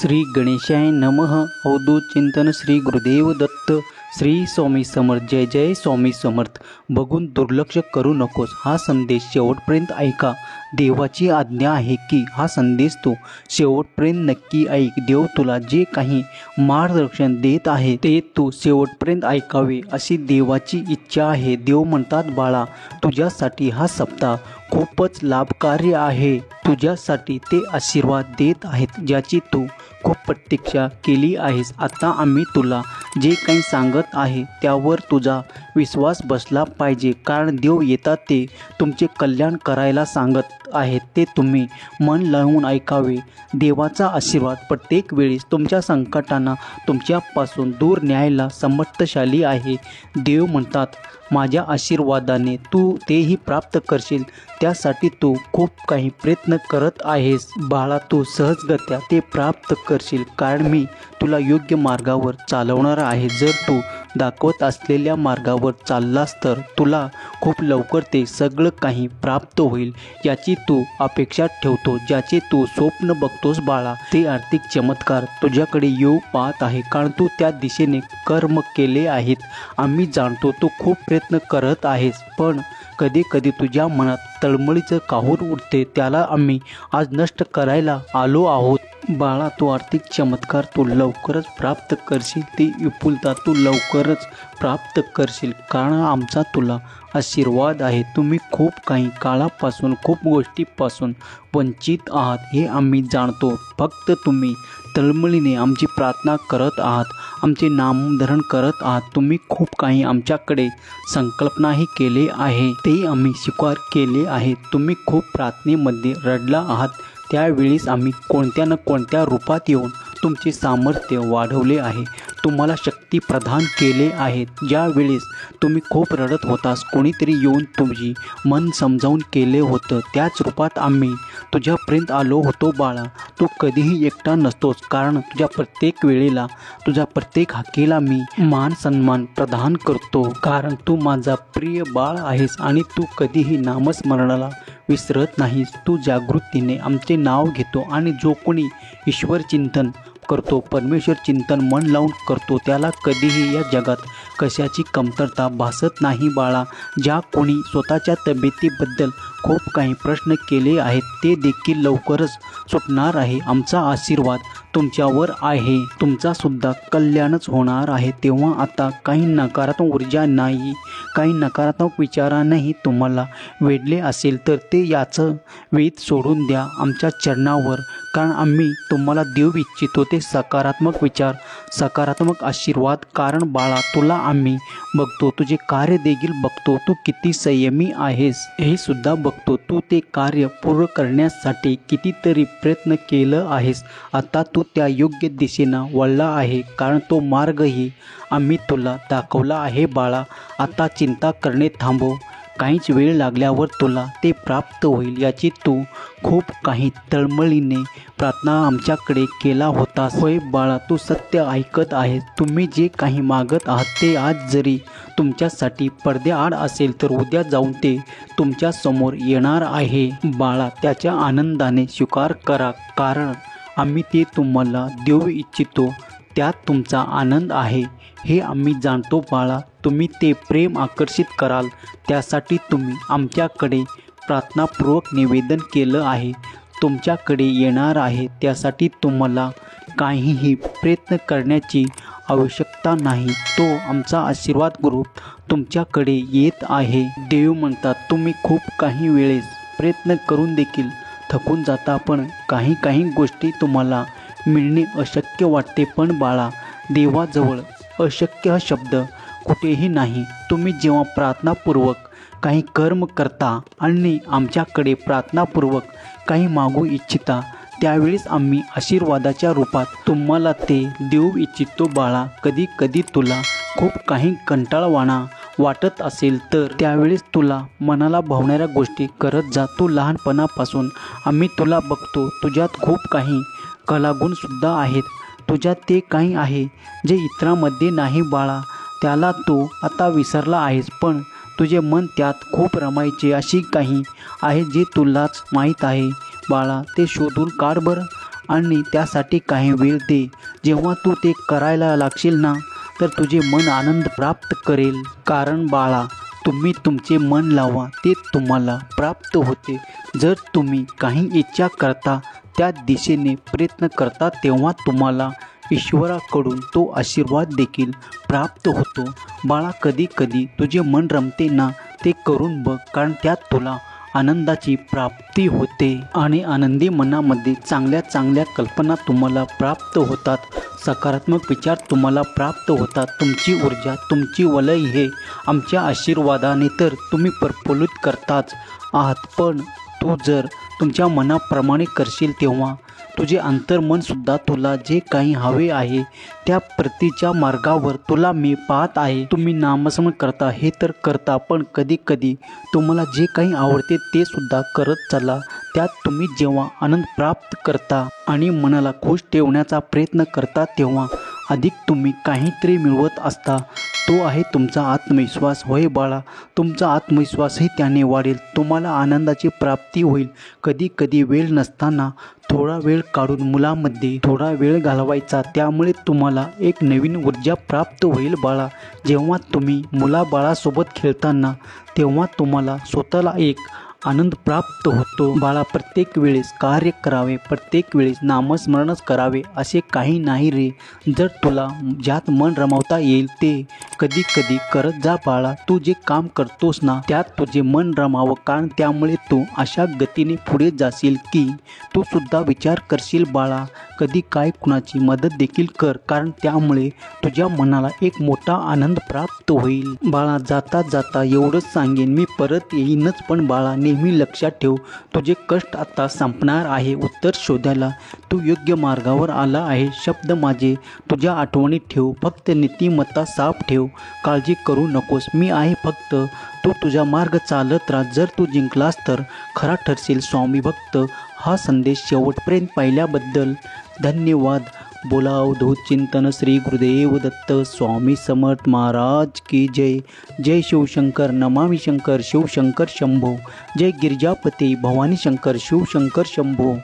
श्री गणेशाय नमः. अवधूत चिंतन श्री गुरुदेव दत्त. श्री स्वामी समर्थ. जय जय स्वामी समर्थ. बघून दुर्लक्ष करू नकोस. हा संदेश शेवटपर्यंत ऐका. देवाची आज्ञा आहे की हा संदेश तू शेवटपर्यंत नक्की ऐक. देव तुला जे काही मार्गदर्शन देत आहे ते तू शेवटपर्यंत ऐकावे अशी देवाची इच्छा आहे. देव म्हणतात, बाळा, तुझ्यासाठी हा सप्ताह खूपच लाभकारी आहे. तुझ्यासाठी ते आशीर्वाद देत आहेत ज्याची तू खूप प्रतीक्षा केली आहेस. आता आम्ही तुला जे काही सांगत आहे त्यावर तुझा विश्वास बसला पाहिजे, कारण देव येतात ते तुमचे कल्याण करायला सांगत आहेत. ते तुम्ही मन लावून ऐकावे. देवाचा आशीर्वाद प्रत्येक वेळेस तुमच्या संकटांना तुमच्यापासून दूर न्यायला समर्थशाली आहे. देव म्हणतात, माझ्या आशीर्वादाने तू तेही प्राप्त करशील. त्यासाठी तू खूप काही प्रयत्न करत आहेस. बाळा, तू सहजगत्या ते प्राप्त करशील, कारण मी तुला योग्य मार्गावर चालवणार आहे. जर तू दाखवत असलेल्या मार्गावर चाललास तर तुला खूप लवकर ते सगळं काही प्राप्त होईल याची तू अपेक्षा ठेवतो. ज्याचे तू स्वप्न बघतोस बाळा, ते आर्थिक चमत्कार तुझ्याकडे येऊ पाहत आहे, कारण तू त्या दिशेने कर्म केले आहेत. आम्ही जाणतो तू खूप प्रयत्न करत आहेस, पण कधी कधी तुझ्या मनात तळमळीचं काहूर उठते. त्याला आम्ही आज नष्ट करायला आलो आहोत. बाळा, तो आर्थिक चमत्कार तू लवकरच प्राप्त करशील. ती विपुलता तू लवकरच प्राप्त करशील, कारण आमचा तुला आशीर्वाद आहे. तुम्ही खूप काही काळापासून खूप गोष्टीपासून वंचित आहात हे आम्ही जाणतो. फक्त तुम्ही तळमळीने आमची प्रार्थना करत आहात, आमचे नामधरण करत आहात. तुम्ही खूप काही आमच्याकडे संकल्पनाही केले आहे, ते आम्ही स्वीकार केले आहे. तुम्ही खूप प्रार्थनेमध्ये रडला आहात, त्यावेळीस आम्ही कोणत्या न कोणत्या रूपात येऊन तुमचे सामर्थ्य वाढवले आहे, तुम्हाला शक्ती प्रदान केले आहेत. ज्या वेळेस तुम्ही खूप रडत होतास, कोणीतरी येऊन तुमची मन समजावून केले होतं. त्याच रूपात आम्ही तुझ्यापर्यंत आलो होतो. बाळा, तू कधीही एकटा नसतोस, कारण तुझ्या प्रत्येक वेळेला, तुझ्या प्रत्येक हाकेला मी मान सन्मान प्रदान करतो, कारण तू माझा प्रिय बाळ आहेस आणि तू कधीही नामस्मरणाला विसरत नाहीस. तू जागृतीने आमचे नाव घेतो आणि जो कोणी ईश्वर चिंतन करतो, परमेश्वर चिंतन मन लावून करतो, त्याला कधीही या जगात कशाची कमतरता भासत नाही. बाळा, ज्या कोणी स्वतःच्या तब्येतीबद्दल खूप काही प्रश्न केले आहेत ते देखील लवकरच सुटणार आहे. आमचा आशीर्वाद तुमच्यावर आहे. तुमचा सुद्धा कल्याणच होणार आहे. तेव्हा आता काही नकारात्मक ऊर्जा नाही, काही नकारात्मक विचारांनाही तुम्हाला वेढले असेल तर ते याचं वेध सोडून द्या आमच्या चरणावर, कारण आम्ही तुम्हाला देऊ इच्छितो ते सकारात्मक विचार, सकारात्मक आशीर्वाद. कारण बाळा, तुला आम्ही बघतो, तुझे कार्य देखील बघतो. तू किती संयमी आहेस हे सुद्धा बघतो. तू ते कार्य पूर्ण करण्यासाठी कितीतरी प्रयत्न केलं आहेस. आता तू त्या योग्य दिशेनं वळला आहे, कारण तो मार्गही आम्ही तुला दाखवला आहे. बाळा, आता चिंता करणे थांबव. काहीच वेळ लागल्यावर तुला ते प्राप्त होईल याची तू खूप काही तळमळीने प्रार्थना आमच्याकडे केला होतास. होय बाळा, तू सत्य ऐकत आहेस. तुम्ही जे काही मागत आहात ते आज जरी तुमच्यासाठी पडद्याआड असेल तर उद्या जाऊन ते तुमच्या समोर येणार आहे. बाळा, त्याच्या आनंदाने स्वीकार करा, कारण आम्ही ते तुम्हाला देऊ इच्छितो. त्यात तुमचा आनंद आहे हे आम्ही जाणतो. बाळा, तुम्ही ते प्रेम आकर्षित कराल त्यासाठी तुम्ही आमच्याकडे प्रार्थनापूर्वक निवेदन केलं आहे, तुमच्याकडे येणार आहे. त्यासाठी तुम्हाला काहीही प्रयत्न करण्याची आवश्यकता नाही. तो आमचा आशीर्वाद गुरु तुमच्याकडे येत आहे. देव म्हणतात, तुम्ही खूप काही वेळेस प्रयत्न करून देखील थकून जाता, पण काही गोष्टी तुम्हाला मिळणे अशक्य वाटते. पण बाळा, देवाजवळ अशक्य हा शब्द कुठेही नाही. तुम्ही जेव्हा प्रार्थनापूर्वक काही कर्म करता आणि आमच्याकडे प्रार्थनापूर्वक काही मागू इच्छिता, त्यावेळेस आम्ही आशीर्वादाच्या रूपात तुम्हाला ते देऊ इच्छितो. बाळा, कधी कधी तुला खूप काही कंटाळवाणा वाटत असेल तर त्यावेळेस तुला मनाला भावणाऱ्या गोष्टी करत जा. तू लहानपणापासून आम्ही तुला बघतो, तुझ्यात खूप काही कलागुणसुद्धा आहेत. तुझ्यात ते काही आहे जे इतरांमध्ये नाही. बाळा, त्याला तू आता विसरला आहेस, पण तुझे मन त्यात खूप रमायचे अशी काही आहे जे तुलाच माहीत आहे. बाळा, ते शोधून काढ बरं आणि त्यासाठी काही वेळ दे. जेव्हा तू ते करायला लागशील ना, तर तुझे मन आनंद प्राप्त करेल. कारण बाळा, तुम्ही तुमचे मन लावा, ते तुम्हाला प्राप्त होते. जर तुम्ही काही इच्छा करता, त्या दिशेने प्रयत्न करता, तेव्हा तुम्हाला ईश्वराकडून तो आशीर्वाद देखील प्राप्त होतो. बाळा, कधी कधी तुझे मन रमते ना, ते करून बघ, कारण त्यात तुला आनंदाची प्राप्ती होते आणि आनंदी मनामध्ये चांगल्या चांगल्या कल्पना तुम्हाला प्राप्त होतात. सकारात्मक विचार तुम्हाला प्राप्त होतात. तुमची ऊर्जा, तुमची वलय हे आमच्या आशीर्वादाने तर तुम्ही प्रफुल्लित करताच आहात. पण तू जर तुमच्या मनाप्रमाणे करशील, तेव्हा तुझे अंतर्मनसुद्धा तुला जे काही हवे आहे त्या प्रतीच्या मार्गावर तुला मी पाहत आहे. तुम्ही नामस्मरण करता, हे तर करता, पण कधी कधी तुम्हाला जे काही आवडते ते सुद्धा करत चला. त्यात तुम्ही जेव्हा आनंद प्राप्त करता आणि मनाला खुश ठेवण्याचा प्रयत्न करता, तेव्हा अधिक तुम्ही काहीतरी मिळवत असता. तो आहे तुमचा आत्मविश्वास. होय बाळा, तुमचा आत्मविश्वासही त्याने वाढेल. तुम्हाला आनंदाची प्राप्ती होईल. कधी कधी वेळ नसताना थोडा वेळ काढून मुलामध्ये थोडा वेळ घालवायचा. त्यामुळे तुम्हाला एक नवीन ऊर्जा प्राप्त होईल बाळा. जेव्हा तुम्ही मुलाबाळासोबत खेळताना, तेव्हा तुम्हाला स्वतःला एक आनंद प्राप्त होतो. बाळा, प्रत्येक वेळेस कार्य करावे, प्रत्येक वेळेस नामस्मरणच करावे असे काही नाही रे. जर तुला ज्यात मन रमवता येईल ते कधी कधी करत जा बाळा. तू जे काम करतोस ना, त्यात तुझे मन रमावं, कारण त्यामुळे तू अशा गतीने पुढे जाशील की तू सुद्धा विचार करशील बाळा. कधी काय कुणाची मदत देखील कर, कारण त्यामुळे तुझ्या मनाला एक मोठा आनंद प्राप्त होईल. बाळा, जाता जाता एवढंच सांगेन, मी परत येईनच, पण बाळा नेहमी लक्षात ठेव, तुझे कष्ट आता संपणार आहे. उत्तर शोधायला तू योग्य मार्गावर आला आहे. शब्द माझे तुझ्या आठवणीत ठेव. फक्त नीतिमत्ता साफ ठेव. काळजी करू नकोस, मी आहे फक्त. तू तुझा मार्ग चालत राहा. जर तू जिंकलास तर खरा ठरशील स्वामी भक्त. हा संदेश शेवटपर्यंत पाहिल्याबद्दल धन्यवाद. बोला अवधूत चिंतन श्री गुरुदेव दत्त स्वामी समर्थ महाराज की जय. जय शिवशंकर, नमामि शंकर, शिवशंकर शंभो. जय गिरिजापती भवानी शंकर, शिवशंकर शंभो.